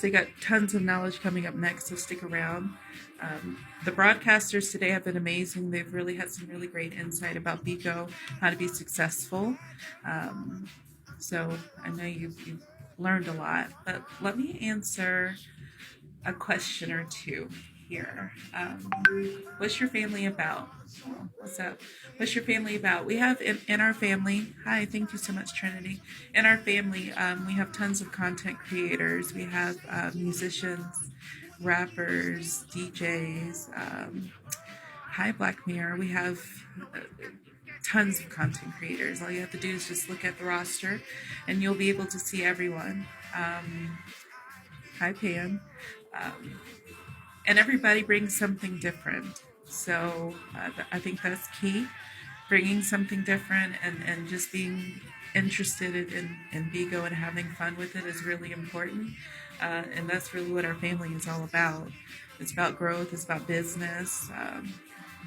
So you got tons of knowledge coming up next, so stick around. The broadcasters today have been amazing. They've really had some really great insight about BIGO, how to be successful. Um, so I know you've learned a lot, but let me answer a question or two here. What's your family about? Oh, what's up? What's your family about? We have in our family, hi, thank you so much, Trinity. In our family, we have tons of content creators. We have musicians, rappers, DJs. Hi, Black Mirror. We have uh, tons of content creators. All you have to do is just look at the roster and you'll be able to see everyone. Hi, Pam. Um, and everybody brings something different. So I think that's key. Bringing something different and just being interested in BIGO and having fun with it is really important. And that's really what our family is all about. It's about growth, it's about business,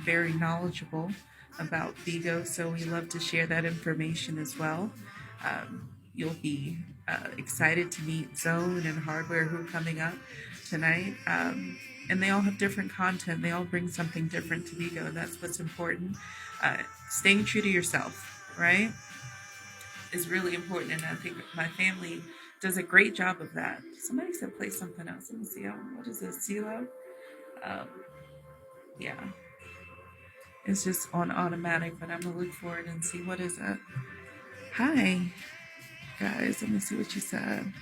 very knowledgeable about BIGO. So we love to share that information as well. You'll be excited to meet Zone and Hardware who are coming up tonight. And they all have different content. They all bring something different to BIGO. That's what's important. Staying true to yourself, right, is really important. And I think my family does a great job of that. Somebody said play something else. Let me see. What is this? CeeLo? Um, yeah. It's just on automatic, but I'm going to look for it and see what is it. Hi, guys. Let me see what you said.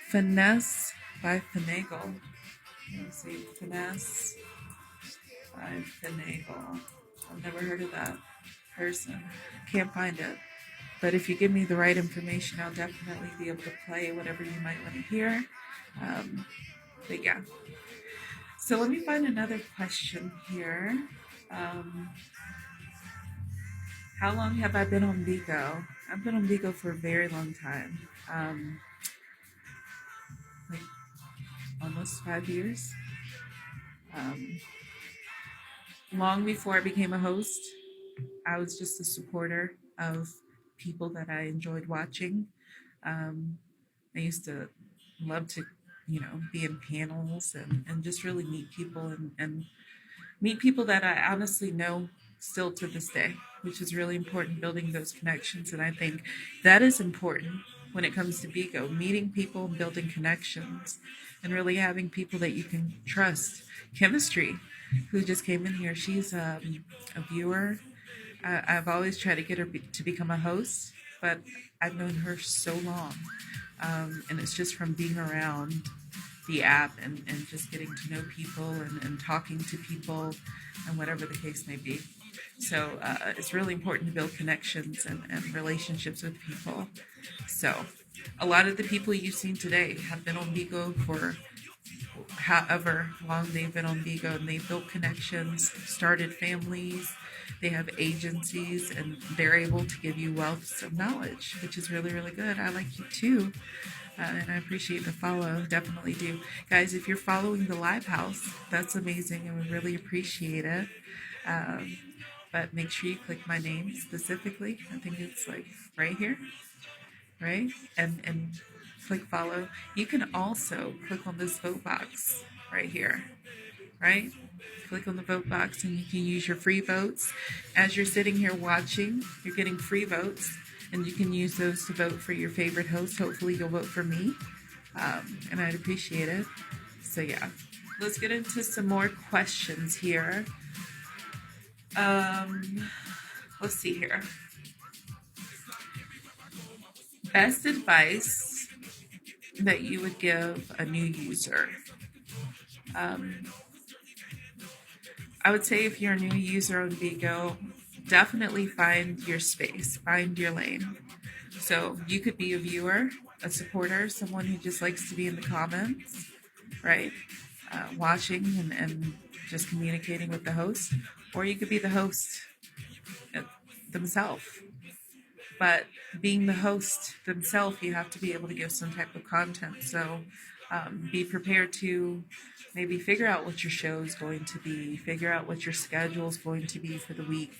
Finesse by Finagle. Let me see. Finesse by Finagle. I've never heard of that person. Can't find it. But if you give me the right information, I'll definitely be able to play whatever you might want to hear. But yeah. So let me find another question here. How long have I been on BIGO? I've been on BIGO for a very long time. Like almost 5 years. Um, long before I became a host, I was just a supporter of people that I enjoyed watching. Um, I used to love to, be in panels and just really meet people and meet people that I honestly know still to this day, which is really important, building those connections. And I think that is important when it comes to BIGO, meeting people and building connections and really having people that you can trust. Chemistry, who just came in here, she's a viewer. I've always tried to get her to become a host, but I've known her so long. And it's just from being around the app and just getting to know people and talking to people and whatever the case may be. So it's really important to build connections and relationships with people. So a lot of the people you've seen today have been on BIGO for however long they've been on BIGO, and they've built connections, started families, they have agencies, and they're able to give you wealth of knowledge, which is really, really good. I like you too. And I appreciate the follow. Definitely do. Guys, if you're following the live house, that's amazing and we really appreciate it. Um, but make sure you click my name specifically. I think it's like right here, right? And click follow. You can also click on this vote box right here, right? Click on the vote box and you can use your free votes. As you're sitting here watching, you're getting free votes and you can use those to vote for your favorite host. Hopefully you'll vote for me, and I'd appreciate it. So yeah, let's get into some more questions here. Let's see here. Best advice that you would give a new user. Um, I would say if you're a new user on BIGO, definitely find your space, find your lane. So you could be a viewer, a supporter, someone who just likes to be in the comments, right? Watching and just communicating with the host, or you could be the host themselves. But being the host themselves, you have to be able to give some type of content. So Be prepared to maybe figure out what your show is going to be, figure out what your schedule is going to be for the week,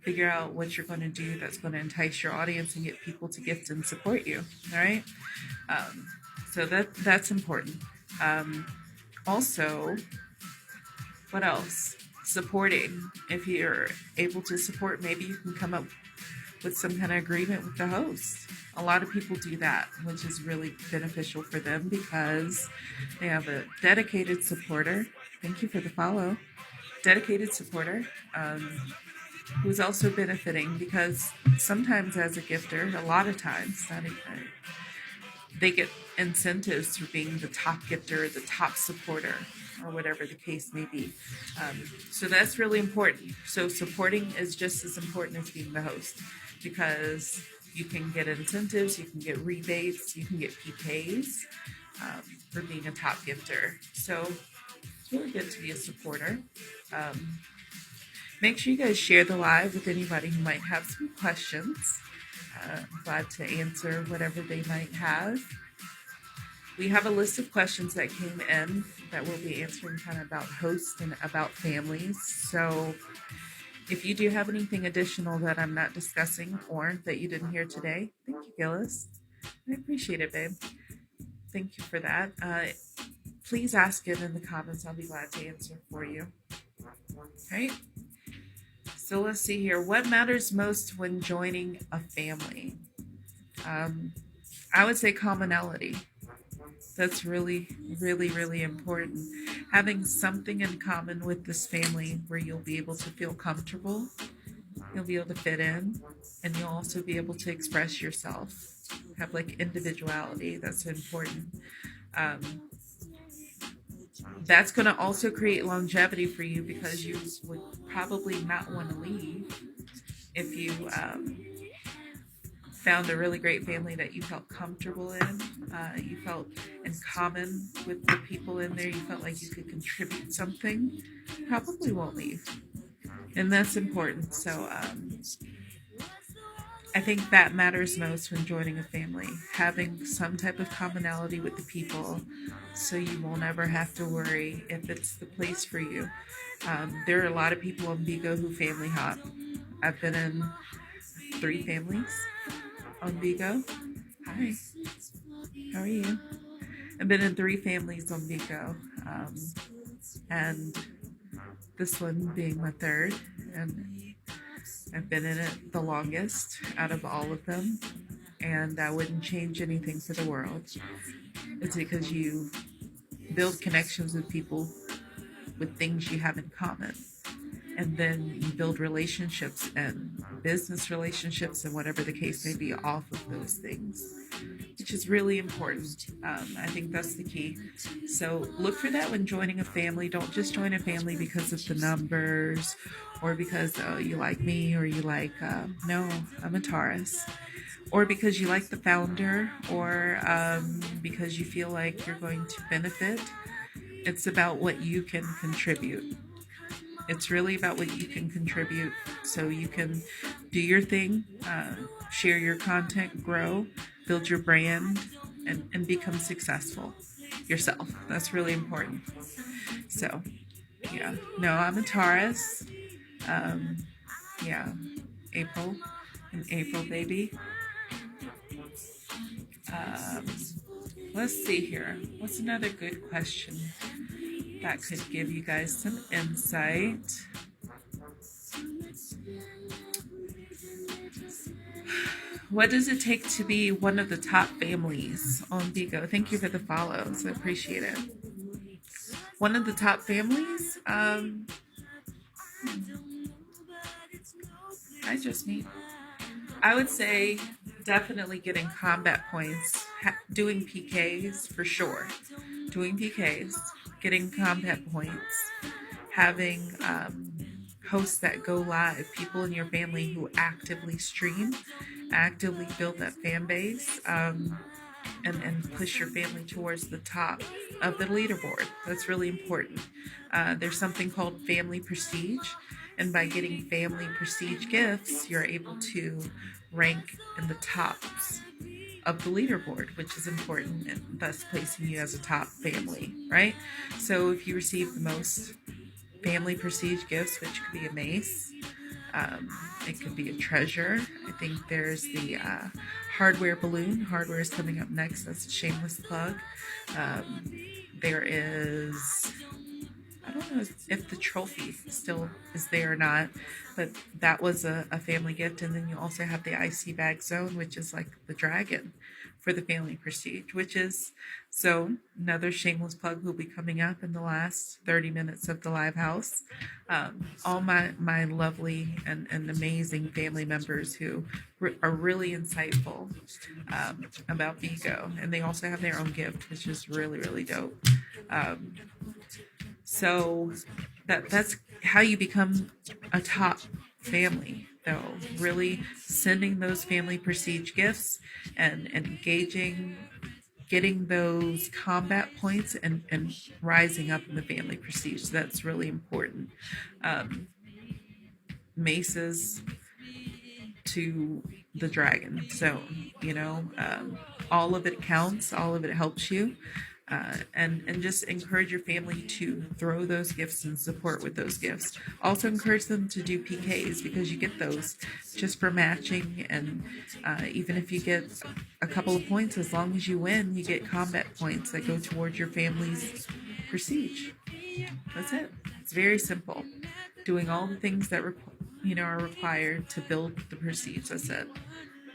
figure out what you're going to do that's going to entice your audience and get people to gift and support you. All right. So that's important. Also, what else? Supporting. If you're able to support, maybe you can come up with some kind of agreement with the host. A lot of people do that, which is really beneficial for them because they have a dedicated supporter. Thank you for the follow. Dedicated supporter who's also benefiting because sometimes as a gifter, a lot of times, not even, they get incentives for being the top gifter, the top supporter, or whatever the case may be. So that's really important. So supporting is just as important as being the host because you can get incentives, you can get rebates, you can get PKs for being a top gifter. So it's really good to be a supporter. Make sure you guys share the live with anybody who might have some questions. I'm glad to answer whatever they might have. We have a list of questions that came in that we'll be answering kind of about hosts and about families. So if you do have anything additional that I'm not discussing or that you didn't hear today, thank you, Gillis. I appreciate it, babe. Thank you for that. Please ask it in the comments. I'll be glad to answer for you. Okay. So let's see here. What matters most when joining a family? I would say commonality. That's really, really, really important. Having something in common with this family where you'll be able to feel comfortable, you'll be able to fit in, and you'll also be able to express yourself. Have like individuality. That's important. That's going to also create longevity for you because you would probably not want to leave if you found a really great family that you felt comfortable in. You felt in common with the people in there. You felt like you could contribute something. Probably won't leave. And that's important. So I think that matters most when joining a family. Having some type of commonality with the people so you won't ever have to worry if it's the place for you. There are a lot of people on BIGO who family hop. I've been in 3 families on BIGO. Hi, how are you? I've been in 3 families on BIGO, and this one being my 3rd, and I've been in it the longest out of all of them, and I wouldn't change anything for the world. It's because you build connections with people with things you have in common. And then you build relationships and business relationships and whatever the case may be off of those things, which is really important. I think that's the key. So look for that when joining a family. Don't just join a family because of the numbers or because you like me or you like, no, I'm a Taurus. Or because you like the founder or because you feel like you're going to benefit. It's about what you can contribute. It's really about what you can contribute so you can do your thing, share your content, grow, build your brand, and become successful yourself. That's really important. So, yeah. No, I'm a Taurus. Yeah. April. An April baby. Let's see here. What's another good question that could give you guys some insight? What does it take to be one of the top families on BIGO? Thank you for the follows. I appreciate it. One of the top families? I would say definitely getting combat points, doing PKs for sure. Doing PKs, getting combat points, having hosts that go live, people in your family who actively stream, actively build that fan base, and push your family towards the top of the leaderboard. That's really important. There's something called family prestige, and by getting family prestige gifts, you're able to rank in the tops the leaderboard, which is important, and thus placing you as a top family, right? So if you receive the most family prestige gifts, which could be a mace, um, it could be a treasure. I think there's the hardware balloon. Hardware is coming up next. That's a shameless plug. There is, I don't know if the trophy still is there or not, but that was a family gift. And then you also have the IC bag zone, which is like the dragon for the family prestige, which is so another shameless plug will be coming up in the last 30 minutes of the live house. All my lovely and amazing family members who are really insightful about BIGO, and they also have their own gift, which is really, really dope. So that's how you become a top family, though. Really sending those family prestige gifts and engaging, getting those combat points and rising up in the family prestige. So that's really important. Maces to the dragon. So, all of it counts, all of it helps you. And just encourage your family to throw those gifts and support with those gifts. Also encourage them to do PKs because you get those just for matching, and even if you get a couple of points, as long as you win, you get combat points that go towards your family's prestige. That's it. It's very simple. Doing all the things that are required to build the prestige. That's it.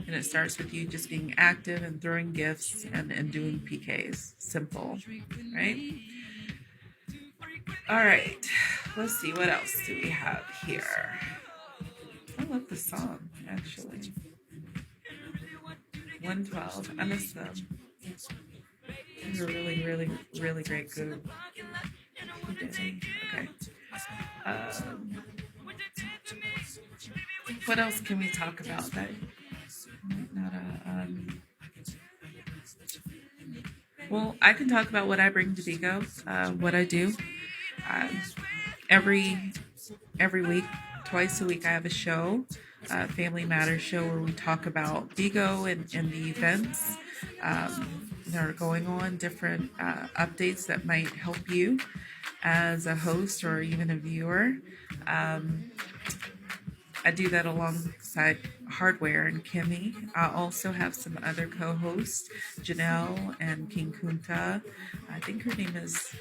And it starts with you just being active and throwing gifts and doing PKs. Simple, right? All right. Let's see. What else do we have here? I love the song, actually. 112. I miss them. They're a really, really, really great group. Okay. What else can we talk about that not well, I can talk about what I bring to BIGO, what I do. Every week, twice a week, I have a show, Family Matters show, where we talk about BIGO and the events that are going on, different updates that might help you as a host or even a viewer. I do that alongside Hardware and Kimmy. I also have some other co-hosts, Janelle and King Kunta. I think her name is,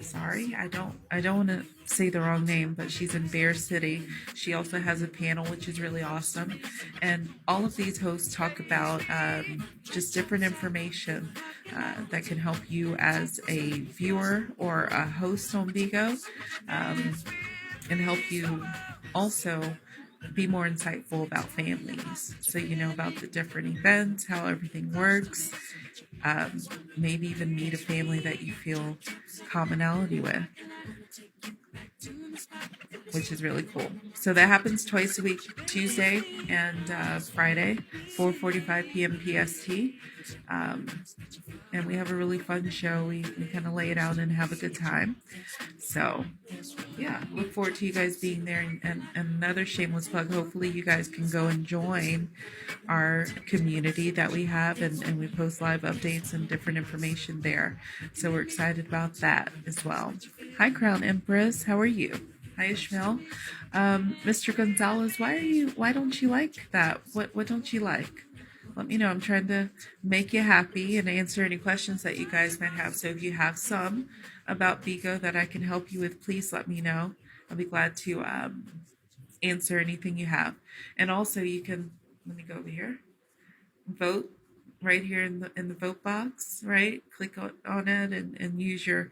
sorry, I don't want to say the wrong name, but she's in Bear City. She also has a panel, which is really awesome. And all of these hosts talk about just different information that can help you as a viewer or a host on BIGO, and help you also be more insightful about families. So you know about the different events, how everything works, maybe even meet a family that you feel commonality with, which is really cool. So that happens twice a week, Tuesday and Friday, 4:45 p.m. PST. And we have a really fun show. We kind of lay it out and have a good time. So, yeah, look forward to you guys being there. And another shameless plug, hopefully you guys can go and join our community that we have. And we post live updates and different information there. So we're excited about that as well. Hi, Crown Empress. How are you? Hi, Ishmael. Mr. Gonzalez, why don't you like that? What don't you like? Let me know. I'm trying to make you happy and answer any questions that you guys might have. So if you have some about BIGO that I can help you with, please let me know. I'll be glad to answer anything you have. And also you can, let me go over here, vote right here in the vote box, right? Click on it and use your